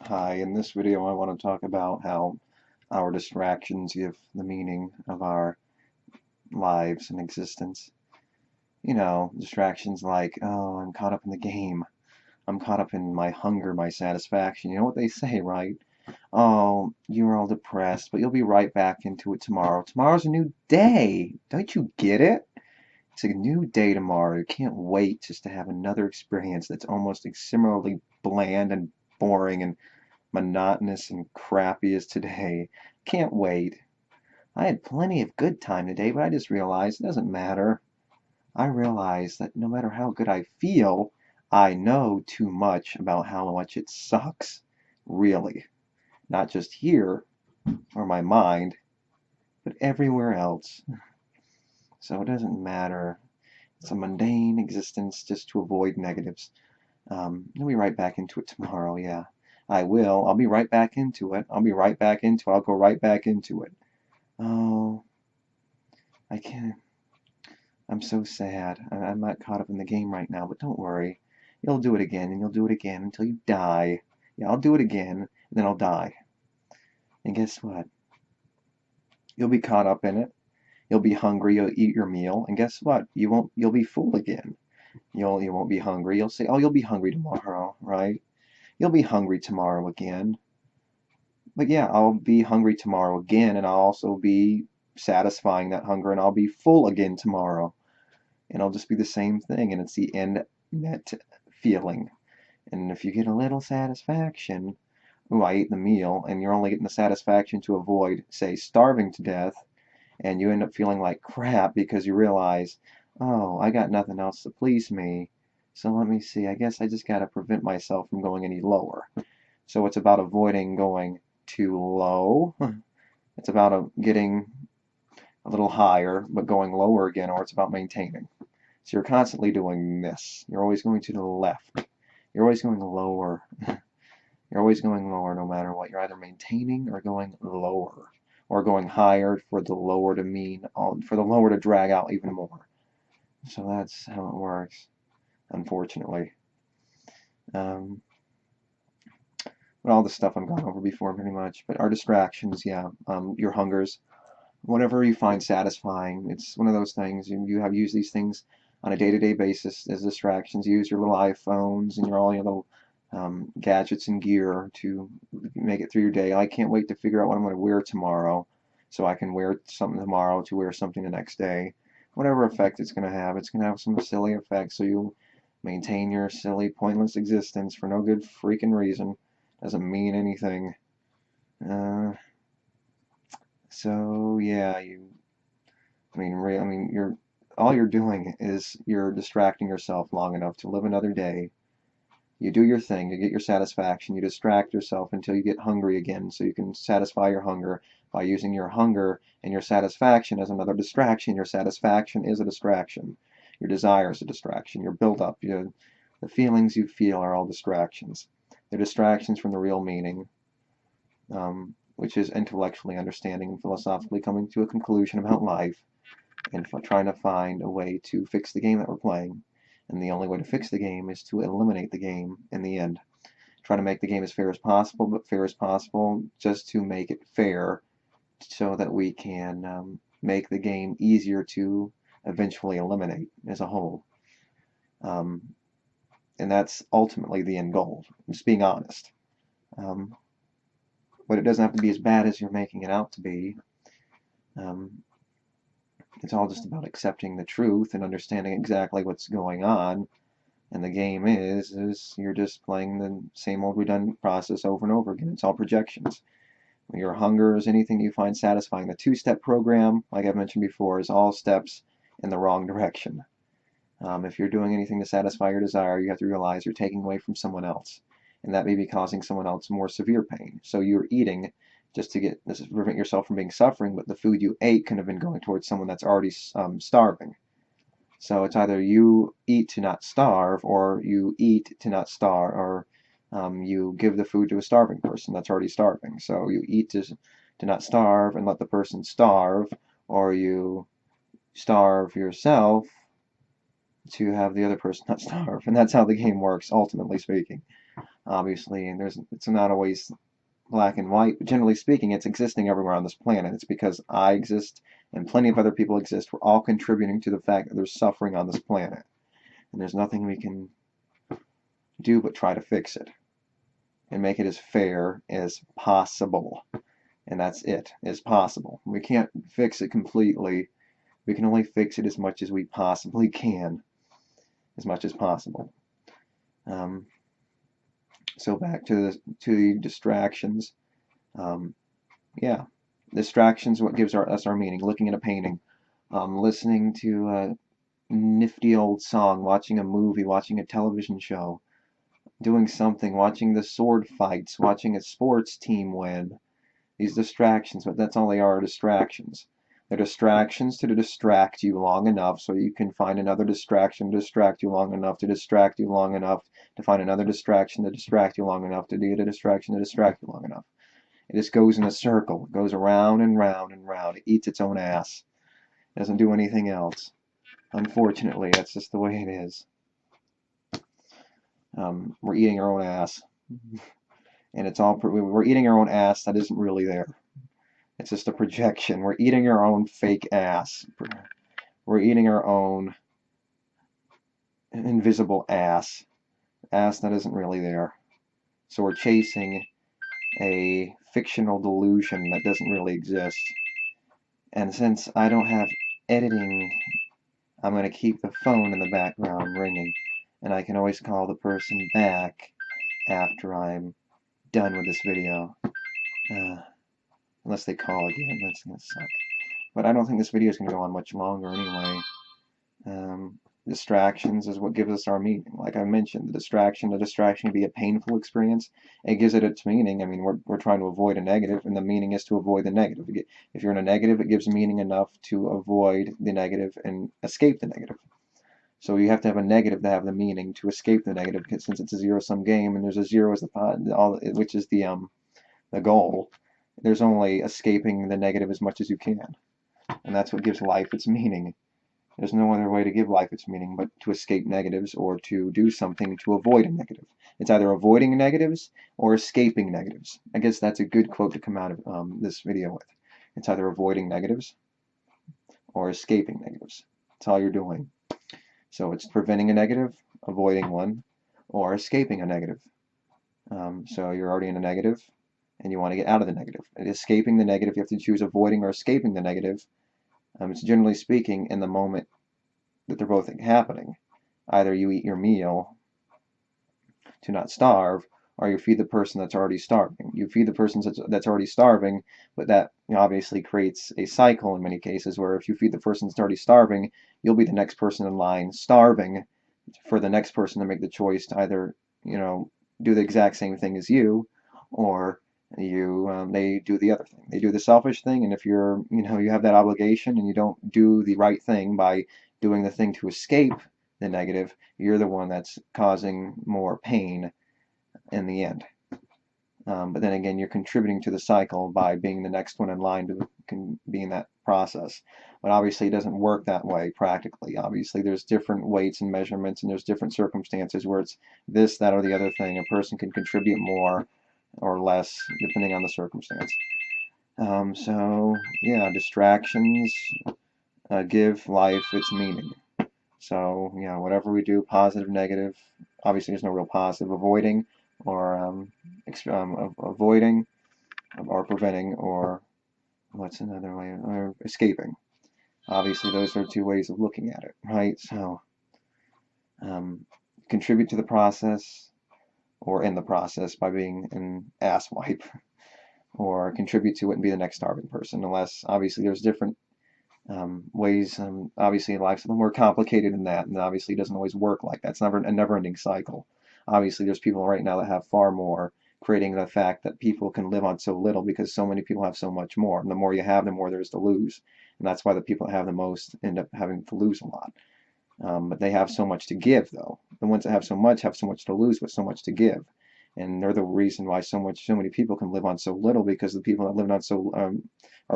Hi, in this video I want to talk about how our distractions give the meaning of our lives and existence. Distractions like, oh, I'm caught up in the game. I'm caught up in my hunger, my satisfaction. You know what they say, right? Oh, you're all depressed, but you'll be right back into it tomorrow. Tomorrow's a new day. Don't you get it? It's a new day tomorrow. You can't wait just to have another experience that's almost similarly bland and boring and monotonous and crappy as today. Can't wait. I had plenty of good time today, but I just realized it doesn't matter. I realize that no matter how good I feel, I know too much about how much it sucks. Really. Not just here, or my mind, but everywhere else. So it doesn't matter. It's a mundane existence just to avoid negatives. I'll be right back into it tomorrow, yeah. I will. I'll be right back into it. I'll be right back into it. I'll go right back into it. Oh, I can't. I'm so sad. I'm not caught up in the game right now, but don't worry. You'll do it again, and you'll do it again until you die. Yeah, I'll do it again, and then I'll die. And guess what? You'll be caught up in it. You'll be hungry. You'll eat your meal, and guess what? You'll be full again. You won't be hungry. You'll say, oh, you'll be hungry tomorrow, right? You'll be hungry tomorrow again. But yeah, I'll be hungry tomorrow again, and I'll also be satisfying that hunger, and I'll be full again tomorrow. And it'll just be the same thing, and it's the end net feeling. And if you get a little satisfaction, ooh, I ate the meal, and you're only getting the satisfaction to avoid, say, starving to death, and you end up feeling like crap because you realize, oh, I got nothing else to please me. So let me see, I guess I just got to prevent myself from going any lower. So it's about avoiding going too low. It's about getting a little higher, but going lower again, or it's about maintaining. So you're constantly doing this. You're always going to the left. You're always going lower. You're always going lower no matter what. You're either maintaining or going lower, or going higher for the lower to for the lower to drag out even more. So that's how it works, unfortunately. Um, but all the stuff I've gone over before pretty much. But our distractions, yeah, your hungers, whatever you find satisfying. It's one of those things. You have used these things on a day-to-day basis as distractions. You use your little iPhones and all your little gadgets and gear to make it through your day. I can't wait to figure out what I'm going to wear tomorrow, so I can wear something tomorrow to wear something the next day. Whatever effect it's going to have some silly effect, so you maintain your silly, pointless existence for no good freaking reason. Doesn't mean anything. So yeah, I mean, all you're doing is you're distracting yourself long enough to live another day. You do your thing, you get your satisfaction, you distract yourself until you get hungry again, so you can satisfy your hunger by using your hunger and your satisfaction as another distraction. Your satisfaction is a distraction. Your desire is a distraction. Your build-up, the feelings you feel are all distractions. They're distractions from the real meaning. Which is intellectually understanding and philosophically coming to a conclusion about life and trying to find a way to fix the game that we're playing. And the only way to fix the game is to eliminate the game in the end. Try to make the game as fair as possible, but fair as possible just to make it fair so that we can make the game easier to eventually eliminate as a whole. And that's ultimately the end goal, just being honest. But it doesn't have to be as bad as you're making it out to be. It's all just about accepting the truth and understanding exactly what's going on. And the game is you're just playing the same old redundant process over and over again. It's all projections. Your hunger is anything you find satisfying. The two-step program, like I've mentioned before, is all steps in the wrong direction. If you're doing anything to satisfy your desire, you have to realize you're taking away from someone else, and that may be causing someone else more severe pain. So you're eating just to prevent yourself from being suffering, but the food you ate could have been going towards someone that's already starving. So it's either you eat to not starve, or you eat to not starve, or you give the food to a starving person that's already starving. So you eat to not starve and let the person starve, or you starve yourself to have the other person not starve. And that's how the game works, ultimately speaking. Obviously, and it's not always black and white, but generally speaking, it's existing everywhere on this planet. It's because I exist and plenty of other people exist. We're all contributing to the fact that there's suffering on this planet. And there's nothing we can do but try to fix it and make it as fair as possible. And that's it, as possible. We can't fix it completely. We can only fix it as much as we possibly can, as much as possible. So back to the distractions. Yeah, distractions what gives us our meaning. Looking at a painting, listening to a nifty old song, watching a movie, watching a television show, doing something, watching the sword fights, watching a sports team win. These distractions, but that's all they are, distractions. They're distractions to distract you long enough so you can find another distraction to distract you long enough to distract you long enough to find another distraction to distract you long enough to get a distraction to distract you long enough. It just goes in a circle. It goes around and round and round. It eats its own ass. It doesn't do anything else. Unfortunately, that's just the way it is. We're eating our own ass. And it's all, we're eating our own ass that isn't really there. It's just a projection. We're eating our own fake ass. We're eating our own invisible ass. Ass that isn't really there. So we're chasing a fictional delusion that doesn't really exist. And since I don't have editing, I'm going to keep the phone in the background ringing. And I can always call the person back after I'm done with this video. Unless they call again, that's going to suck. But I don't think this video is going to go on much longer anyway. Distractions is what gives us our meaning. Like I mentioned, the distraction can be a painful experience. It gives it its meaning. I mean, we're trying to avoid a negative, and the meaning is to avoid the negative. If you're in a negative, it gives meaning enough to avoid the negative and escape the negative. So you have to have a negative to have the meaning to escape the negative, because since it's a zero-sum game and there's a zero as the which is the goal, there's only escaping the negative as much as you can, and that's what gives life its meaning. There's no other way to give life its meaning but to escape negatives or to do something to avoid a negative. It's either avoiding negatives or escaping negatives. I guess that's a good quote to come out of this video with. It's either avoiding negatives or escaping negatives. That's all you're doing. So it's preventing a negative, avoiding one, or escaping a negative. So you're already in a negative and you want to get out of the negative. And escaping the negative, you have to choose avoiding or escaping the negative. It's generally speaking in the moment that they're both happening. Either you eat your meal to not starve, or you feed the person that's already starving. You feed the person that's already starving, but that obviously creates a cycle in many cases where if you feed the person that's already starving, you'll be the next person in line starving for the next person to make the choice to either, do the exact same thing as you, or they do the other thing. They do the selfish thing, and if you're, you have that obligation and you don't do the right thing by doing the thing to escape the negative, you're the one that's causing more pain in the end. But then again, you're contributing to the cycle by being the next one in line to be in that process. But obviously, it doesn't work that way practically. Obviously, there's different weights and measurements, and there's different circumstances where it's this, that, or the other thing. A person can contribute more or less depending on the circumstance. So yeah, distractions give life its meaning. So whatever we do, positive, negative, obviously there's no real positive. Avoiding or avoiding or preventing, or what's another way, or escaping. Obviously those are two ways of looking at it, right? So contribute to the process or in the process by being an asswipe, or contribute to it and be the next starving person, unless obviously there's different ways. Obviously life's a little more complicated than that, and obviously it doesn't always work like that. It's never a never-ending cycle. Obviously there's people right now that have far more, creating the fact that people can live on so little because so many people have so much more, and the more you have, the more there is to lose, and that's why the people that have the most end up having to lose a lot. But they have so much to give, though. The ones that have so much to lose but so much to give, and they're the reason why so many people can live on so little, because the people that are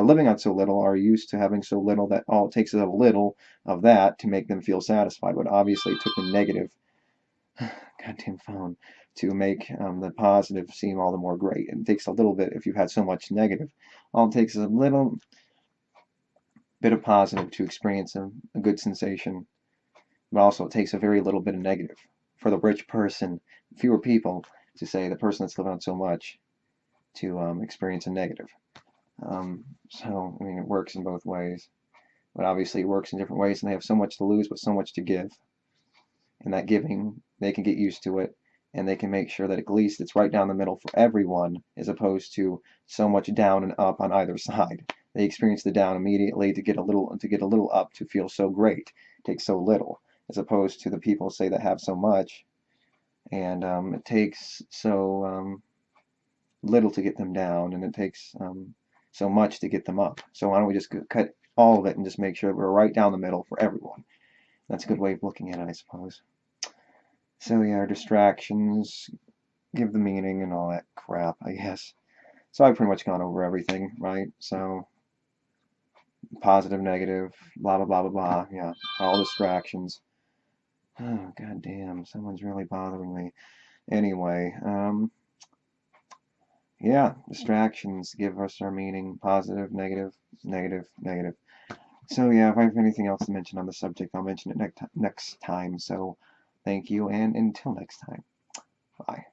living on so little are used to having so little that all it takes is a little of that to make them feel satisfied. But obviously it took the negative, goddamn phone, to make the positive seem all the more great. It takes a little bit, if you've had so much negative, all it takes is a little bit of positive to experience a good sensation, but also it takes a very little bit of negative. For the rich person, fewer people, to say the person that's living on so much, to experience a negative. So, I mean, it works in both ways. But obviously it works in different ways, and they have so much to lose but so much to give. And that giving, they can get used to it, and they can make sure that at least it's right down the middle for everyone, as opposed to so much down and up on either side. They experience the down immediately to get a little up to feel so great. It takes so little, as opposed to the people, say, that have so much, and it takes so little to get them down, and it takes so much to get them up. So why don't we just cut all of it and just make sure we're right down the middle for everyone? That's a good way of looking at it, I suppose. So yeah, our distractions, give the meaning and all that crap, I guess. So I've pretty much gone over everything, right? So positive, negative, blah blah blah blah blah. Yeah, all distractions. Oh god damn, someone's really bothering me. Anyway, yeah, distractions give us our meaning. Positive, negative, negative, negative. So yeah, if I have anything else to mention on the subject, I'll mention it next time. So thank you, and until next time, bye.